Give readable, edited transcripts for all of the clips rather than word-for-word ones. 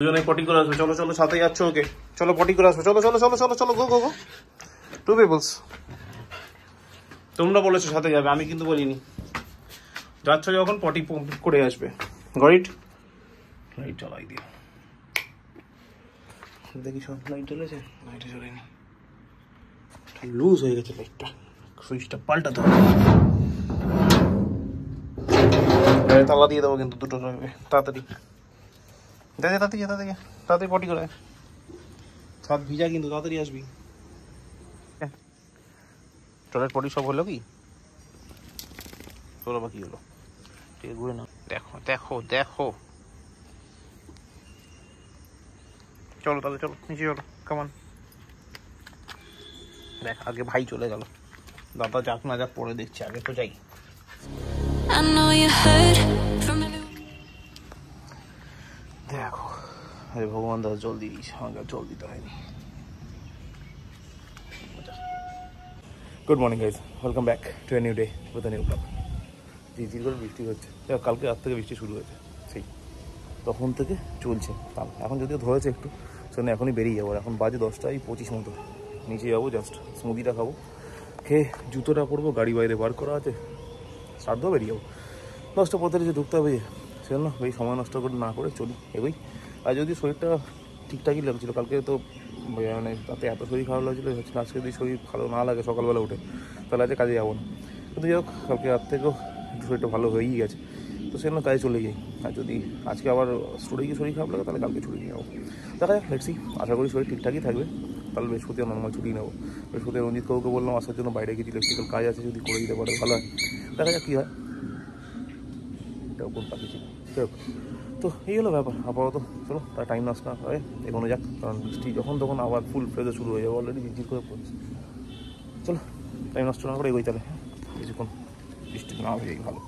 দুজনে পটি করে আসবে। চলো চলো, সাথে যাচ্ছ ওকে। চলো পটি করে আসবে। চলো চলো চলো চলো চলো, গো গো গো। Two people's. তোমরা বলেছো সাথে যাবে, আমি কিন্তু বলিনি। যাচ্ছ যখন পটি করে আসবে। গরিট লাইট জ্বালাই দিও। দেখি সব লাইট জ্বলেছে। লাইটে জ্বলেনি, লুজ হয়ে গেছে লাইটটা। সুইচটা পাল্টাতে হবে। তালা দিয়ে দেবো কিন্তু দুটো রঙে। তাড়াতাড়ি তাড়াতাড়ি তাড়াতাড়ি তাড়াতাড়ি পটি করে। ছাদ ভিজা কিন্তু, তাড়াতাড়ি আসবি। টয়লেট পটি সব হলো কি? চলো বা কি হলো? ঠিক ঘুরে না। দেখো দেখো দেখো। চলো তাহলে, চলো নিচে চলো। কেমন দেখ, আগে ভাই চলে গেল। দাদা যাক না যাক পরে দেখছি, আগে তো যাই। দেখো আরে ভগবান, দাদা জল দিয়ে দিস, আমাকে জল দিতে হয়নি। Good morning guys, welcome back to a new day with a new blog. ঝিরঝির করে বৃষ্টি হচ্ছে। কালকে রাত থেকে বৃষ্টি শুরু হয়েছে, সেই তখন থেকে চলছে। এখন যদিও ধরেছে একটু, সেখানে এখনই বেরিয়ে যাবো। এখন বাজে 10:25 মতো। নিচে যাবো, জাস্ট স্মুদিটা খাবো, খেয়ে জুতোটা পরবো। গাড়ি বাইরে বার করা আছে, স্টার্ট দেবো, বেরিয়ে যাবো। 10:45 ঢুকতে হবে। সেজন্য বেশি সময় নষ্ট করে না করে চলি, এগোই। আর যদি শরীরটা ঠিকঠাকই লাগছিলো কালকে, তো মানে তাতে এত শরীর খারাপ লাগছিলো, আজকে যদি শরীর ভালো না লাগে সকালবেলা উঠে, তাহলে আজকে কাজে যাবো না। কিন্তু যাই হোক, কালকে রাত থেকেও একটু শরীরটা ভালো হয়েই গেছে, তো সেজন্য কাজে চলে যাই। আর যদি আজকে আবার স্টোরে গিয়ে শরীর খারাপ লাগে, তাহলে কালকে ছুটি নিয়ে যাবো। দেখা যাক, দেখছি। আশা করি শরীর ঠিকঠাকই থাকবে। তাহলে বৃহস্পতি নর্মাল ছুটি নেবো। বৃহস্পতি রঞ্জিত কাকুকে বললাম আসার জন্য, বাইরে কিছু ইলেকট্রিক্যাল কাজ আছে, যদি করে দিতে পারে ভালো হয়। দেখা যাক কী হয়। এটাও কোন পাখি ছিল। যাই হোক, তো এই হলো ব্যাপার আপাতত। চলো তার টাইম নষ্ট না হয় এগোনো যাক, কারণ বৃষ্টি যখন তখন আবার ফুল ফ্লেজে শুরু হয়ে যাবে। অলরেডি ঝিরঝির করে পড়ছে। চলো টাইম নষ্ট না করে এগোই তাহলে। কিছুক্ষণ বৃষ্টি না হয়েই ভালো।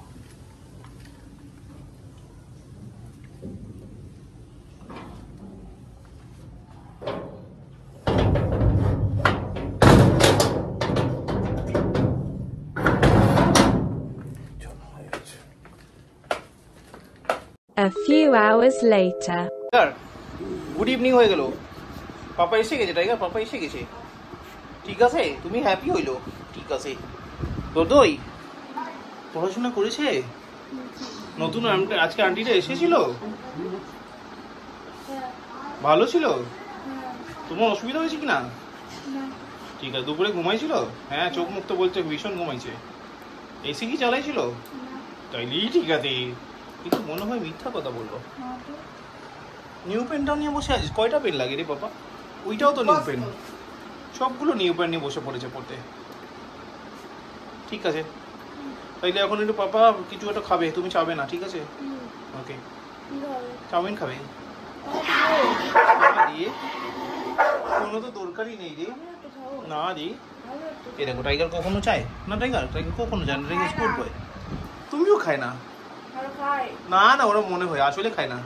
A few hours later. Good evening হয়ে গেল। পাপা এসে গেছে। টাইগার পাপা এসে গেছে। ঠিক আছে, তুমি হ্যাপি হইলো? ঠিক আছে। দোদই পড়াশোনা করেছে? নতুন আজকে আন্টিটা এসেছিল? ভালো ছিল? তোমার অসুবিধা হয়েছে কিনা? ঠিক আছে। দুপুরে ঘুমাইছিল? হ্যাঁ, চোখ মুখ তো বলছে ভীষণ ঘুমাইছে। এসি কি চালাইছিল? তাইলেই ঠিক আছে, কিন্তু মনে হয় মিথ্যা কথা বললো। নিউ পেনটাও নিয়ে বসে আছিস? কয়টা পেন লাগে রে বাবা? ওইটাও তো নিউ পেন। সবগুলো নিউ পেন নিয়ে বসে পড়েছে পড়তে। ঠিক আছে, তাইলে এখন একটু পাপা কিছু একটা খাবে, তুমি চাবে না? ঠিক আছে, ওকে। চাউমিন খাবে? দিয়ে কোনো তো দরকারই নেই রে। না রে, এ দেখো টাইগার কখনো চায় না। টাইগার কখনো চায় না। টাইগার স্পোর্ট বয়। তুমিও খায় না? না না, ওরা মনে হয় আসলে খায় না।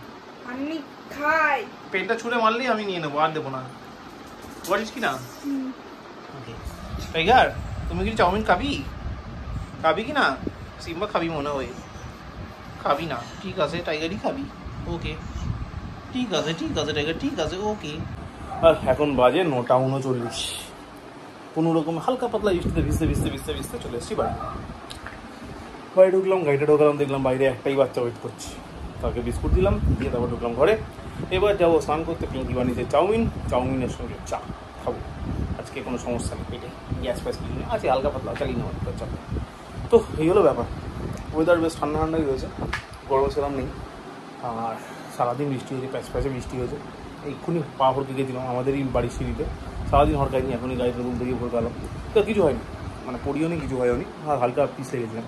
আমি খাই। পেনটা ছুঁড়ে মারলেই আমি নিয়ে নেবো, আর দেবো না। বলিস কি না? টাইগার তুমি কি চাউমিন খাবি? খাবি কি না? সিম্বা খাবি মনে হয়। খাবি না? ঠিক আছে, টাইগারই খাবি। ওকে ঠিক আছে, ঠিক আছে টাইগার, ঠিক আছে, ওকে। আর এখন বাজে 9:39। কোনো রকম হালকা পাতলা বৃষ্টিতে ভিজতে ভিজতে ভিজতে ভিজতে চলে এসেছি বাড়ি। বাড়ি ঢুকলাম, গাড়িটা ঢোকালাম, দেখলাম বাইরে একটাই বাচ্চা ওয়েট করছে। তাকে বিস্কুট দিলাম, দিয়ে তারপর ঢুকলাম ঘরে। এবার যাবো স্নান করতে। পিঙ্কি বানিয়েছে চাউমিন, চাউমিনের সঙ্গে চা খাবো। আজকে কোনো সমস্যা নেই পেটে, গ্যাস ফ্যাস কিছু নেই, আছে হালকা পাতলা চালিয়ে নেওয়া চা। তো এই হলো ব্যাপার। ওয়েদার বেশ ঠান্ডা ঠান্ডাই রয়েছে, গরম সেরকম নেই। আর সারাদিন বৃষ্টি হয়েছে, প্যাচ প্যাচে বৃষ্টি হয়েছে। এক্ষুনি পা ভরকে গিয়েছিলাম আমাদেরই বাড়ির সিঁড়িতে। সারাদিন হরকায়নি, এখনই গাড়িতে রুম থেকে ভরকে এলাম। তো কিছু হয়নি, মানে পড়িও নি, কিছু হয়নি। আর হালকা পিস লেগেছিলাম।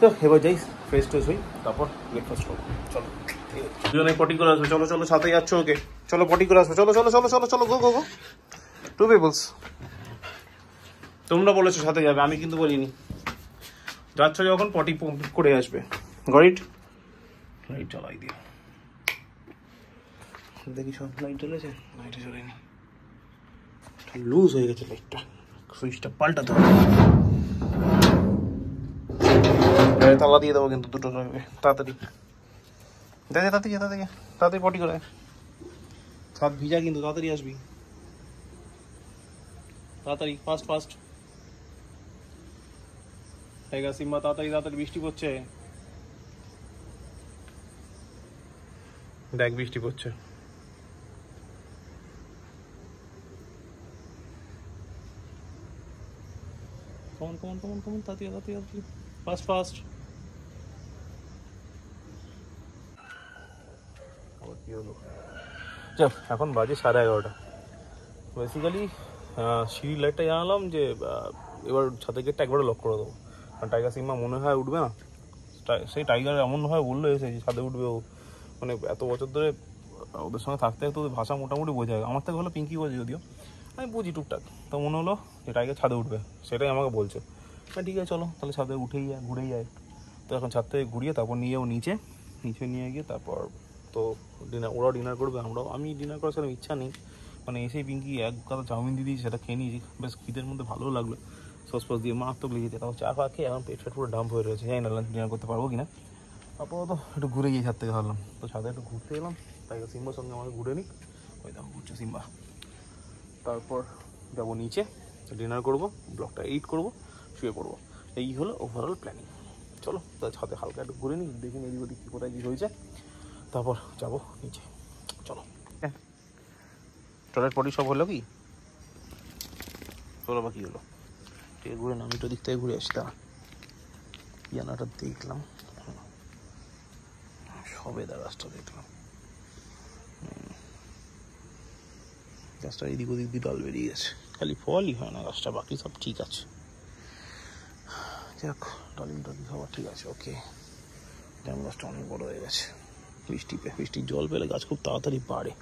তো এবার যাই ফ্রেশ ট্রেশ হই, তারপর ব্রেকফাস্ট করবো। চলো দুজনে পটি করে আসবে। চলো চলো, সাথে যাচ্ছ ওকে। চলো পটি করে আসবে। চলো চলো চলো চলো চলো, গো গো গো। Two people's. তোমরা বলেছো সাথে যাবে, আমি কিন্তু বলিনি। যাচ্ছ যখন পটি করে আসবে। গরিট লাইট জ্বালাই দিও। দেখি সব লাইট জ্বলেছে। লাইটে জ্বলেনি, লুজ হয়ে গেছে লাইটটা। সুইচটা পাল্টাতে হবে। তালা দিয়ে দেবো কিন্তু দুটো রঙে। তাড়াতাড়ি তাড়াতাড়ি তাড়াতাড়ি তাড়াতাড়ি পটি করে। ছাদ ভিজা কিন্তু তাড়াতাড়ি আসবি, তাড়াতাড়ি, ফাস্ট ফাস্ট। টাইগার সিম্বা তাড়াতাড়ি তাড়াতাড়ি, বৃষ্টি পড়ছে, দেখ বৃষ্টি পড়ছে। কমন কমন কমন কমন, তাড়াতাড়ি তাড়াতাড়ি তাড়াতাড়ি, ফাস্ট ফাস্ট। কি হলো? চল, এখন বাজে 11:30। বেসিক্যালি সিঁড়ির লাইটটা জানালাম যে এবার ছাদের গেটটা একবারে লক করে দেবো, কারণ টাইগার সিম্বা মনে হয় উঠবে না। সেই টাইগার এমনভাবে বললো এসে যে ছাদে উঠবে ও, মানে এত বছর ধরে ওদের সঙ্গে থাকতে থাকতে ওদের ভাষা মোটামুটি বোঝা যায়। আমার থেকে হলো পিঙ্কি বোঝে যদিও, আমি বুঝি টুকটাক। তো মনে হলো যে টাইগার ছাদে উঠবে, সেটাই আমাকে বলছে। হ্যাঁ ঠিক আছে চলো তাহলে ছাদে উঠেই যায়, ঘুরেই যায়। তো এখন ছাদ থেকে ঘুরিয়ে তারপর নিয়ে যাবো নিচে নিয়ে গিয়ে তারপর তো ওরাও ডিনার করবে, আমি ডিনার করার সেরকম ইচ্ছা নেই। মানে এসেই পিঙ্কি এক কথা চাউমিন দিয়ে দিয়েছি, সেটা খেয়ে নিয়েছি, বেশ খিদের মধ্যে ভালোও লাগলো, সস ফস দিয়ে মারাত্মক লেগেছে। তারপর চা খাওয়া খেয়ে এখন পেট ফেট পুরো ডাম্প হয়ে রয়েছে, জানি না লাঞ্চ ডিনার করতে পারবো কিনা। আপাতত একটু ঘুরে গিয়ে ছাদ থেকে ভাবলাম, তো ছাদে একটু ঘুরতে এলাম, টাইগার সিম্বার সঙ্গে আমাকে ঘুরে নিই, ওই দেখো ঘুরছে সিম্বা। তারপর যাবো নিচে, ডিনার করবো, ব্লগটা এডিট করবো, শুয়ে পড়বো। এই হলো ওভারঅল প্ল্যানিং। চলো তাহলে ছাদে হালকা একটু ঘুরে নিই, দেখি এদিক ওদিক কী কোথায় কী হয়েছে, তারপর যাবো নিচে। চলো, হ্যাঁ টয়লেট পটি সব হলো কি? চলো বা কী হলো, ঠিক ঘুরে না, আমি তো দিক থেকে ঘুরে আসি। তা ইয়ানাটা দেখলাম, সবেদা গাছটা দেখলাম, গাছটা এদিক ওদিক দিয়ে ডাল বেরিয়ে গেছে, খালি ফলই হয় না গাছটা, বাকি সব ঠিক আছে। যাক, ডালিম টালিম খাবার ঠিক আছে, ওকে। ডালিম গাছটা অনেক বড় হয়ে গেছে, বৃষ্টির জল পেলে গাছ খুব তাড়াতাড়ি বাড়ে।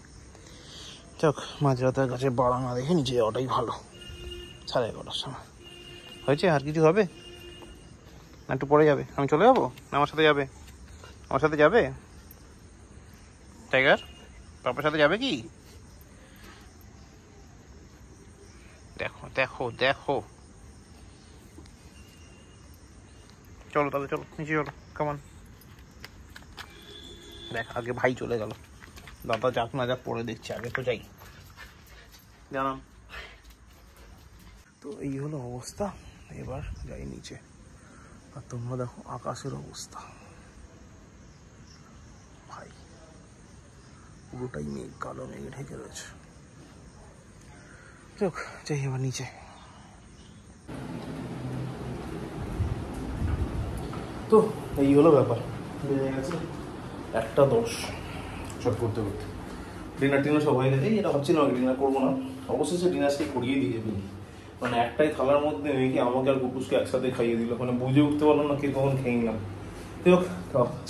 যাক, মাঝরাতে গাছে বাড়া না দেখে নিচে যাওয়াটাই ভালো। 11:30 সময় হয়েছে, আর কিছু হবে না? একটু পরে যাবে? আমি চলে যাবো না আমার সাথে যাবে? আমার সাথে যাবে টাইগার? পাপার সাথে যাবে কি? দেখো দেখো দেখো, চলো তাহলে, চলো নিচে চলো, কেমন? দেখ আগে ভাই চলে গেল, দাদা যাক না যাক পরে দেখছি, আগে তো যাই, জানাম। তো এই হলো অবস্থা, এবার যাই নিচে। আর তোমরা দেখো আকাশের অবস্থা, ভাই পুরোটাই মেঘ, কালো মেঘে ঢেকে রয়েছে। চোখ যাই এবার নিচে। তো এই হলো ব্যাপার, বেজে গেছে 1:10 সব করতে করতে। ডিনার সব হয়ে গেছে, এটা ভাবছিলাম ডিনার করবো না, অবশেষে ডিনার সেই করিয়ে দিয়ে যাবি। মানে একটাই থালার মধ্যে মেয়েকে আমাকে আর কুকুসকে একসাথে খাইয়ে দিল, মানে বুঝে উঠতে পারলাম না কে কখন খেয়ে নিলাম।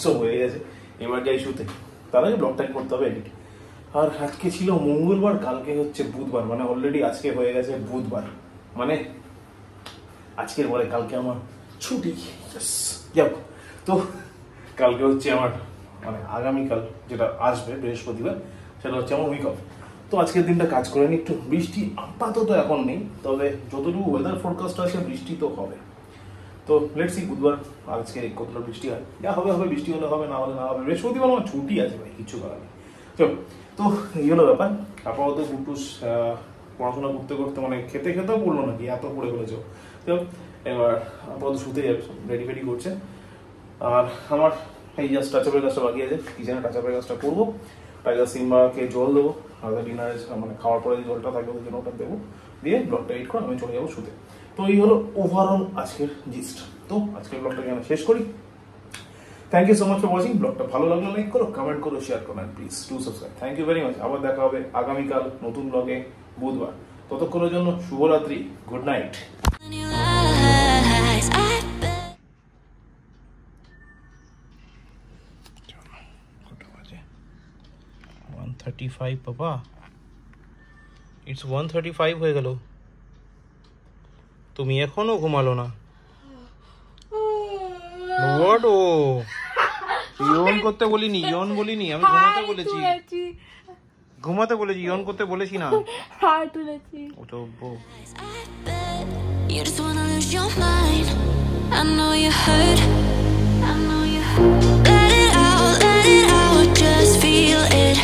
সব হয়ে গেছে, এবার যাই শুতে, তার আগে ব্লগটাই করতে হবে এডিট। আর আজকে ছিল মঙ্গলবার, কালকে হচ্ছে বুধবার, মানে অলরেডি আজকে হয়ে গেছে বুধবার, মানে আজকের পরে কালকে আমার ছুটি। যাক, তো কালকে হচ্ছে আমার, মানে আগামীকাল যেটা আসবে বৃহস্পতিবার, সেটা হচ্ছে আমার উইক অফ। তো আজকের দিনটা কাজ করে নি একটু। বৃষ্টি আপাতত এখন নেই, তবে যতটুকু ওয়েদার ফোরকাস্ট আছে বৃষ্টি তো হবে। তো লেটস সি বুধবার আজকে কতটা বৃষ্টি হয়, যা হবে হবে, বৃষ্টি হলে হবে, না হলে না হবে। বৃহস্পতিবার আমার ছুটি আছে ভাই, কিছু করার নেই। চলো, তো এই হলো ব্যাপার। আপাতত কুটুস পড়াশোনা করতে করতে, মানে খেতে খেতেও পড়লো নাকি, এত পড়ে ফেলেছো। তো এবার আপাতত শুতে যাবে, রেডি ফেডি করছে। আর আমার এই জাস্ট টাচআপের কাজটা বাকি আছে, কিচেনে টাচআপের কাজটা করবো। টাইগার সিম্বাকে জল দেবো, আর ডিনারে মানে খাওয়ার পরে জলটা থাকবে ওই জন্য ওটা দেবো, দিয়ে ব্লগটা এডিট করে আমি চলে যাবো শুতে। তো এই হলো ওভারঅল আজকের জিস্ট। তো আজকের ব্লগটাকে আমি শেষ করি। Thank you so much for watching. ব্লগটা ভালো লাগলে লাইক করো, কমেন্ট করো, শেয়ার করো, and please to subscribe. Thank you very much. আবার দেখা হবে আগামীকাল নতুন ব্লগে বুধবার। ততক্ষণের জন্য শুভরাত্রি, গুড নাইট। 1:35 পাপা, ইটস 1:35 হয়ে গেল, তুমি এখনো ঘুমালো না? হোয়াট? ও ইয়ন করতে বলিনি, ইয়ন বলিনি, আমি ঘুমাতে বলেছি, ঘুমাতে বলেছি, ইয়ন করতে বলেছি না। ও তো You just wanna lose your mind. I know you hurt. Let it out, just feel it.